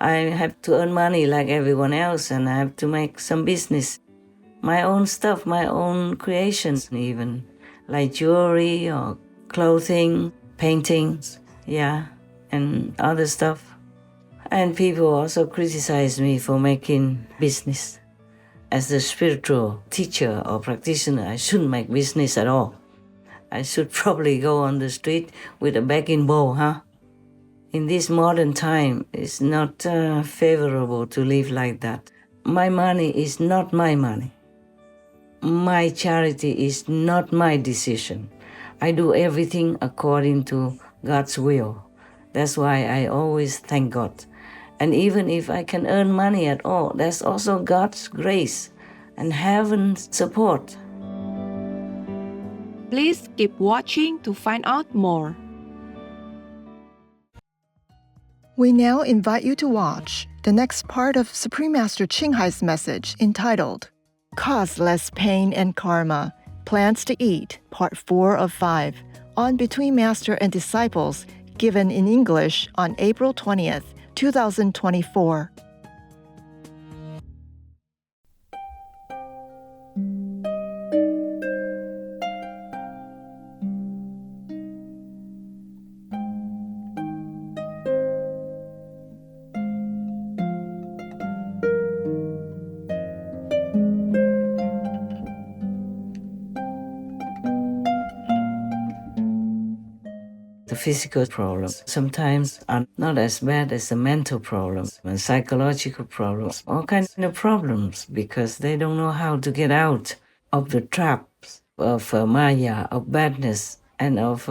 I have to earn money like everyone else, and I have to make some business. My own stuff, my own creations even, like jewelry or clothing, paintings, and other stuff. And people also criticize me for making business. As a spiritual teacher or practitioner, I shouldn't make business at all. I should probably go on the street with a begging bowl, In this modern time, it's not favorable to live like that. My money is not my money. My charity is not my decision. I do everything according to God's will. That's why I always thank God. And even if I can earn money at all, that's also God's grace and heaven's support. Please keep watching to find out more. We now invite you to watch the next part of Supreme Master Ching Hai's message entitled Cause Less Pain and Karma, Plants to Eat, Part 4 of 5, on Between Master and Disciples, given in English on April 20th, 2024. The physical problems sometimes are not as bad as the mental problems and psychological problems, all kinds of problems, because they don't know how to get out of the traps of Maya, of badness, and of,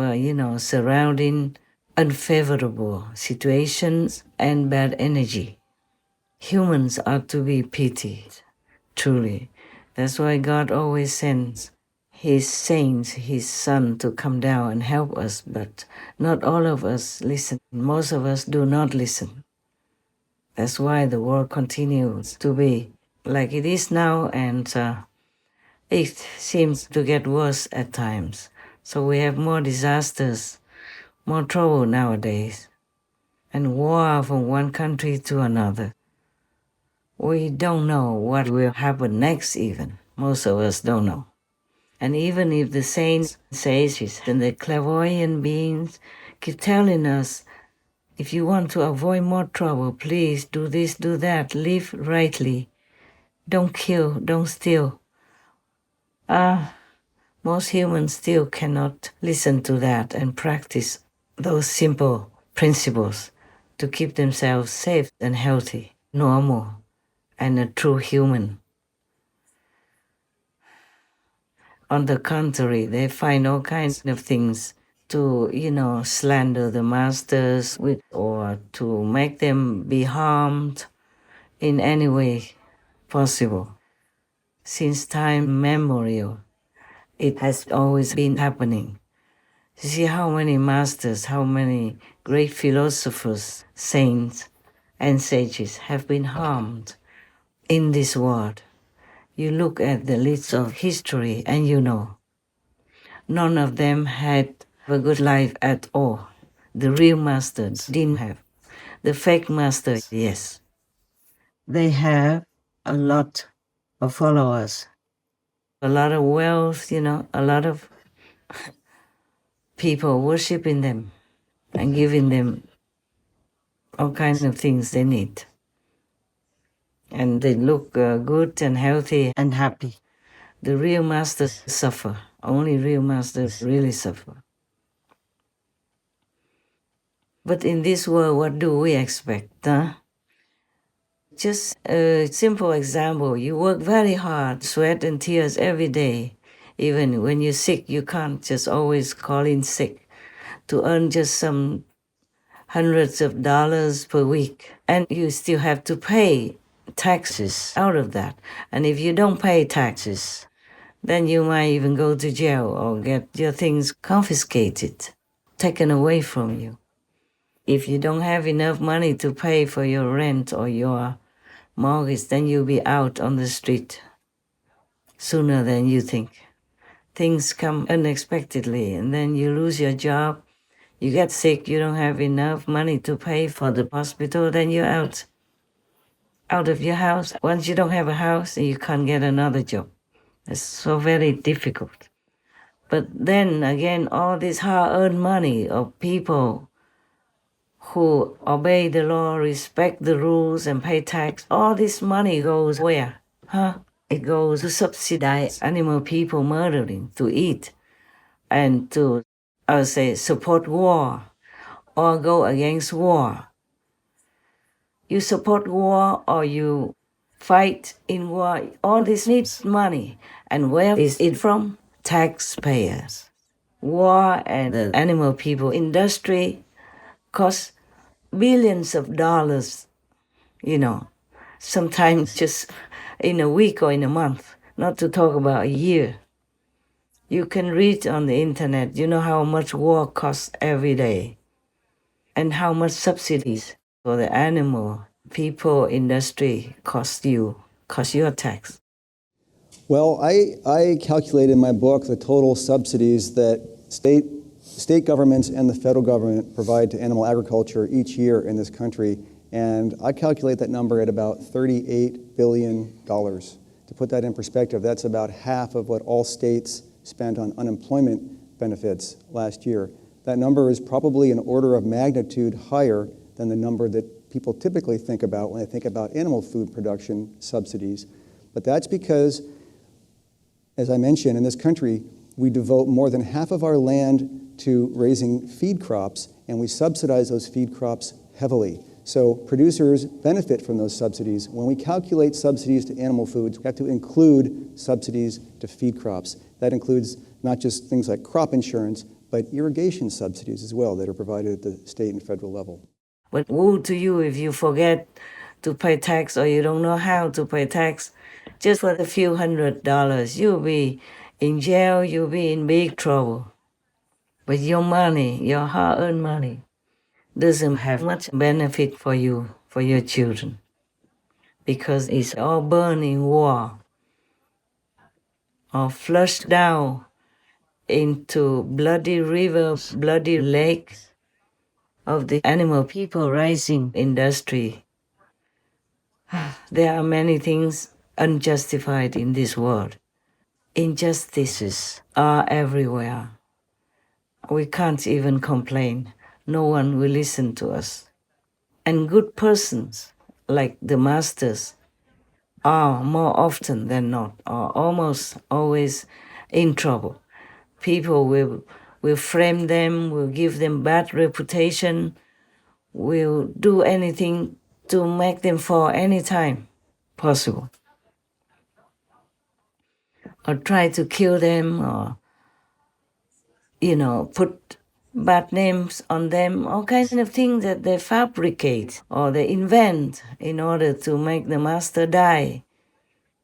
surrounding unfavorable situations and bad energy. Humans are to be pitied, truly. That's why God always sends His saints, His Son, to come down and help us, but not all of us listen. Most of us do not listen. That's why the world continues to be like it is now, and it seems to get worse at times. So we have more disasters, more trouble nowadays, and war from one country to another. We don't know what will happen next even. Most of us don't know. And even if the saints, sages, and the clairvoyant beings keep telling us, if you want to avoid more trouble, please do this, do that, live rightly, don't kill, don't steal. Most humans still cannot listen to that and practice those simple principles to keep themselves safe and healthy, normal, and a true human. On the contrary, they find all kinds of things to, slander the masters with, or to make them be harmed in any way possible. Since time immemorial, it has always been happening. You see how many masters, how many great philosophers, saints, and sages have been harmed in this world. You look at the list of history and you know, none of them had a good life at all. The real masters didn't have. The fake masters, yes. They have a lot of followers, a lot of wealth, a lot of people worshiping them and giving them all kinds of things they need. And they look good and healthy and happy. The real masters suffer. Only real masters really suffer. But in this world, what do we expect? Just a simple example. You work very hard, sweat and tears every day. Even when you're sick, you can't just always call in sick to earn just some hundreds of dollars per week. And you still have to pay taxes out of that. And if you don't pay taxes, then you might even go to jail or get your things confiscated, taken away from you. If you don't have enough money to pay for your rent or your mortgage, then you'll be out on the street sooner than you think. Things come unexpectedly, and then you lose your job, you get sick, you don't have enough money to pay for the hospital, then you're out. out of your house. Once you don't have a house, you can't get another job. It's so very difficult. But then again, all this hard-earned money of people who obey the law, respect the rules, and pay tax, all this money goes where? It goes to subsidize animal people murdering, to eat, and to, I would say, support war or go against war. You support war or you fight in war, all this needs money. And where is it from? Taxpayers. War and the animal people industry costs billions of dollars, sometimes just in a week or in a month, not to talk about a year. You can read on the internet, how much war costs every day and how much subsidies for the animal people industry cost your tax. Well, I calculated in my book the total subsidies that state governments and the federal government provide to animal agriculture each year in this country, and I calculate that number at about $38 billion. To put that in perspective, that's about half of what all states spent on unemployment benefits last year. That number is probably an order of magnitude higher than the number that people typically think about when they think about animal food production subsidies. But that's because, as I mentioned, in this country, we devote more than half of our land to raising feed crops, and we subsidize those feed crops heavily. So producers benefit from those subsidies. When we calculate subsidies to animal foods, we have to include subsidies to feed crops. That includes not just things like crop insurance, but irrigation subsidies as well that are provided at the state and federal level. But woe to you if you forget to pay tax or you don't know how to pay tax. Just for a few $100s, you'll be in jail, you'll be in big trouble. But your money, your hard-earned money, doesn't have much benefit for you, for your children, because it's all burned in war or flushed down into bloody rivers, bloody lakes of the animal people raising industry. There are many things unjustified in this world. Injustices are everywhere. We can't even complain. No one will listen to us. And good persons, like the masters, are more often than not, or almost always in trouble. People will frame them, will give them bad reputation, will do anything to make them fall any time possible. Or try to kill them, or, put bad names on them, all kinds of things that they fabricate or they invent in order to make the master die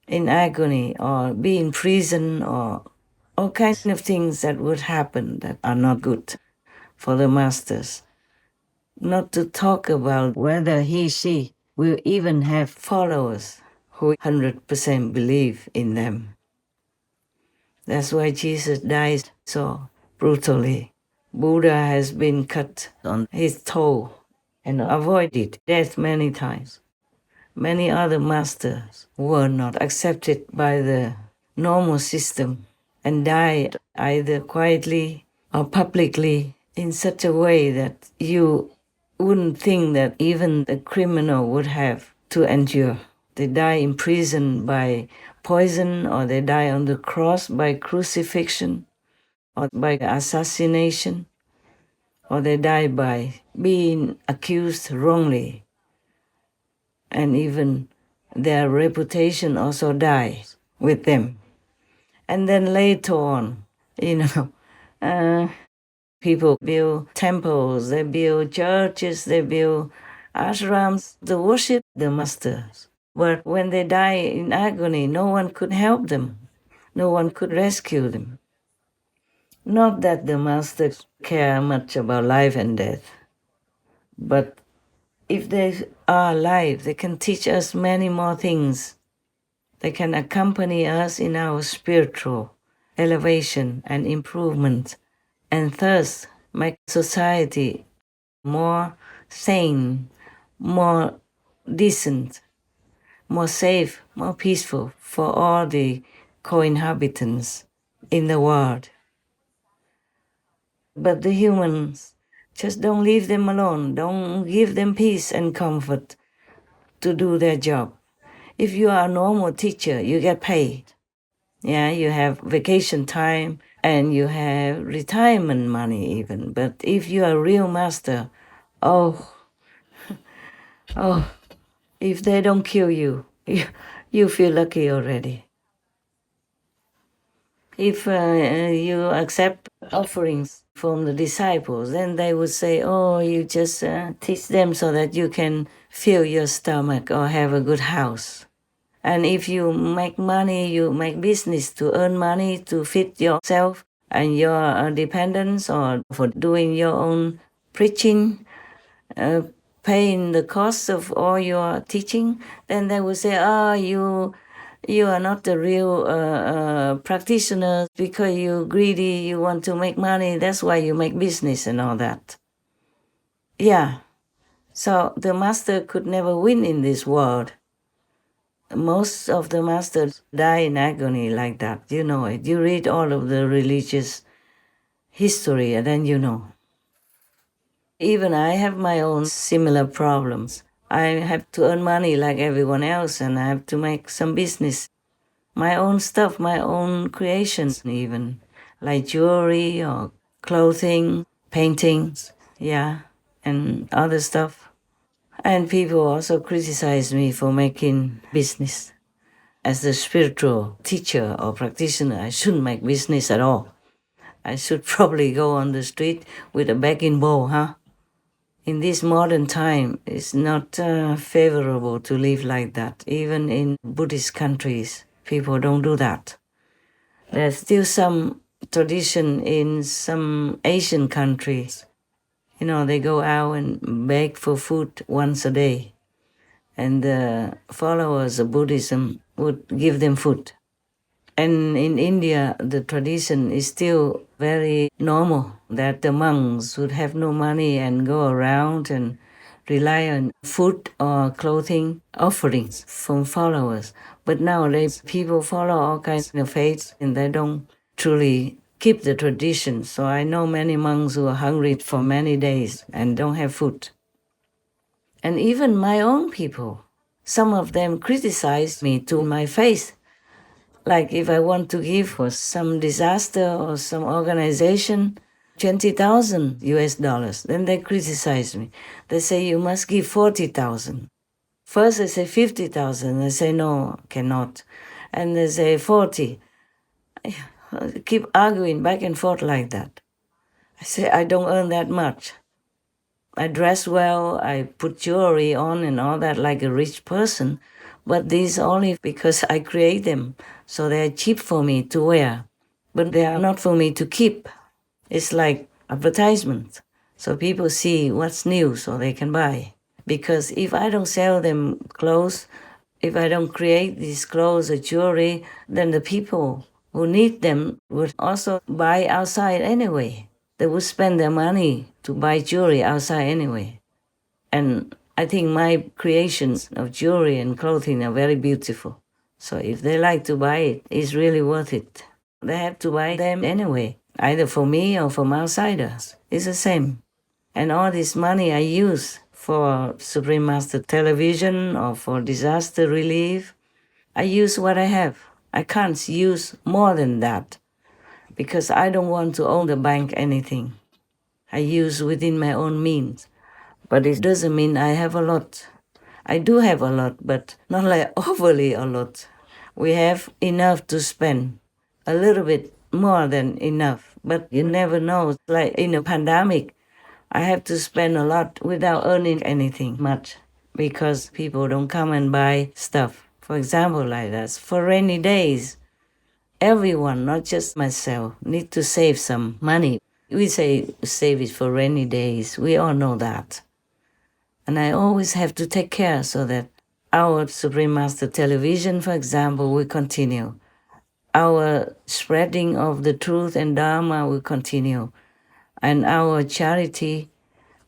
in agony or be in prison, or all kinds of things that would happen that are not good for the masters. Not to talk about whether he, she will even have followers who 100% believe in them. That's why Jesus died so brutally. Buddha has been cut on his toe and avoided death many times. Many other masters were not accepted by the normal system and died either quietly or publicly in such a way that you wouldn't think that even a criminal would have to endure. They die in prison by poison, or they die on the cross by crucifixion, or by assassination, or they die by being accused wrongly. And even their reputation also dies with them. And then later on, people build temples, they build churches, they build ashrams to worship the masters. But when they die in agony, no one could help them. No one could rescue them. Not that the masters care much about life and death, but if they are alive, they can teach us many more things. They can accompany us in our spiritual elevation and improvement, and thus make society more sane, more decent, more safe, more peaceful for all the co-inhabitants in the world. But the humans just don't leave them alone, don't give them peace and comfort to do their job. If you are a normal teacher, you get paid. Yeah, you have vacation time and you have retirement money even. But if you are a real master, oh, if they don't kill you, you feel lucky already. If you accept offerings from the disciples, then they would say, oh, you just teach them so that you can fill your stomach or have a good house. And if you make money, you make business to earn money to feed yourself and your dependents, or for doing your own preaching, paying the cost of all your teaching, then they will say, you are not the real practitioner because you're greedy, you want to make money, that's why you make business and all that. Yeah, so the master could never win in this world. Most of the masters die in agony like that, you know it. You read all of the religious history and then you know. Even I have my own similar problems. I have to earn money like everyone else and I have to make some business. My own stuff, my own creations even, like jewelry or clothing, paintings, yeah, and other stuff. And people also criticize me for making business. As a spiritual teacher or practitioner, I shouldn't make business at all. I should probably go on the street with a begging bowl, huh? In this modern time, it's not favorable to live like that. Even in Buddhist countries, people don't do that. There's still some tradition in some Asian countries. You know, they go out and beg for food once a day. And the followers of Buddhism would give them food. And in India, the tradition is still very normal that the monks would have no money and go around and rely on food or clothing offerings from followers. But nowadays, people follow all kinds of faiths and they don't truly keep the tradition. So I know many monks who are hungry for many days and don't have food. And even my own people, some of them criticize me to my face. Like if I want to give for some disaster or some organization, 20,000 US dollars, then they criticize me. They say, you must give 40,000. First they say 50,000. I say, no, cannot. And they say 40. I keep arguing back and forth like that. I say, I don't earn that much. I dress well, I put jewelry on and all that like a rich person, but these only because I create them. So they're cheap for me to wear, but they are not for me to keep. It's like advertisement. So people see what's new so they can buy. Because if I don't sell them clothes, if I don't create these clothes or jewelry, then the people who need them would also buy outside anyway. They would spend their money to buy jewelry outside anyway. And I think my creations of jewelry and clothing are very beautiful. So if they like to buy it, it's really worth it. They have to buy them anyway, either for me or from outsiders. It's the same. And all this money I use for Supreme Master Television or for disaster relief, I use what I have. I can't use more than that because I don't want to owe the bank anything. I use within my own means. But it doesn't mean I have a lot. I do have a lot, but not like overly a lot. We have enough to spend, a little bit more than enough. But you never know. Like in a pandemic, I have to spend a lot without earning anything much because people don't come and buy stuff. For example, like that, for rainy days, everyone, not just myself, need to save some money. We say save it for rainy days. We all know that. And I always have to take care so that our Supreme Master Television, for example, will continue. Our spreading of the truth and Dharma will continue. And our charity,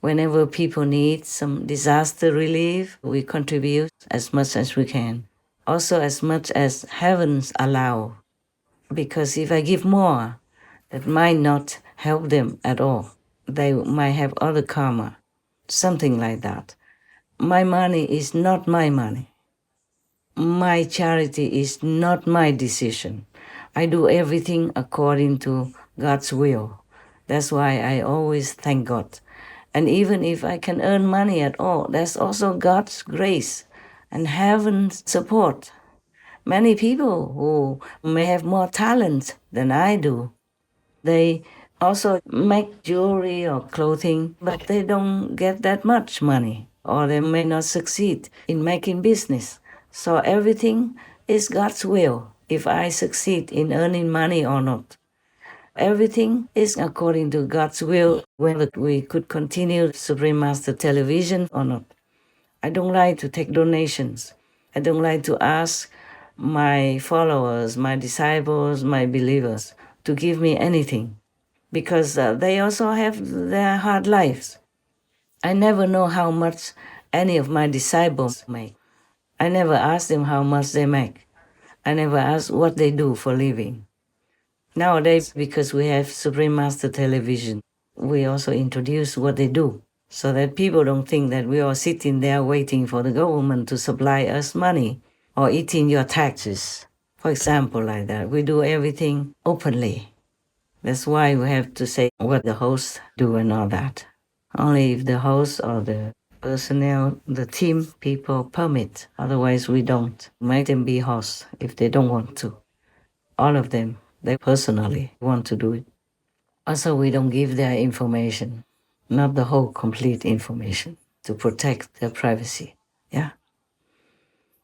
whenever people need some disaster relief, we contribute as much as we can. also as much as heavens allow. Because if I give more, that might not help them at all. They might have other karma, something like that. My money is not my money. My charity is not my decision. I do everything according to God's will. That's why I always thank God. And even if I can earn money at all, that's also God's grace and heaven's support. Many people who may have more talent than I do, they also make jewelry or clothing, but they don't get that much money, or they may not succeed in making business. So everything is God's will, if I succeed in earning money or not. Everything is according to God's will, whether we could continue Supreme Master Television or not. I don't like to take donations. I don't like to ask my followers, my disciples, my believers to give me anything, because they also have their hard lives. I never know how much any of my disciples make. I never ask them how much they make. I never ask what they do for living. Nowadays, because we have Supreme Master Television, we also introduce what they do, so that people don't think that we are sitting there waiting for the government to supply us money or eating your taxes. For example, like that. We do everything openly. That's why we have to say what the hosts do and all that. Only if the host or the personnel, the team people permit. Otherwise, we don't make them be hosts if they don't want to. All of them, they personally want to do it. Also, we don't give their information, not the whole complete information, to protect their privacy. Yeah.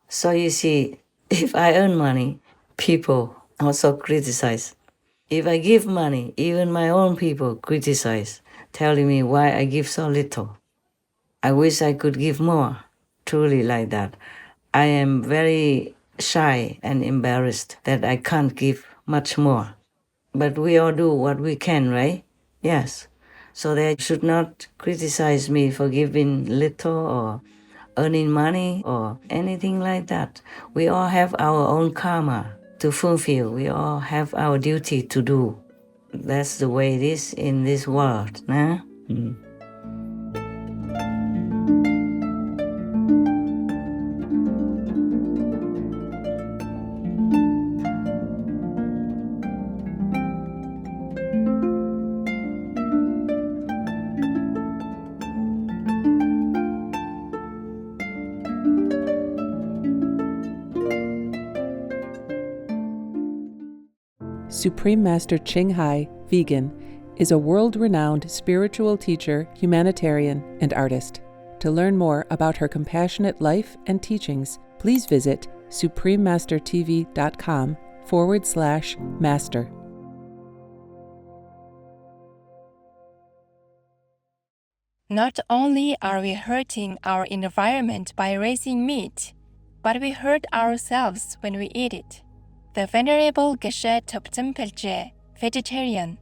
So you see, if I earn money, people also criticize. If I give money, even my own people criticize, telling me why I give so little. I wish I could give more, truly like that. I am very shy and embarrassed that I can't give much more. But we all do what we can, right? Yes. So they should not criticize me for giving little or earning money or anything like that. We all have our own karma to fulfill. We all have our duty to do. That's the way it is in this world. Nah? Supreme Master Ching Hai, vegan, is a world-renowned spiritual teacher, humanitarian, and artist. To learn more about her compassionate life and teachings, please visit suprememastertv.com/master. Not only are we hurting our environment by raising meat, but we hurt ourselves when we eat it. The Venerable Geshe Topten Pelche, vegetarian,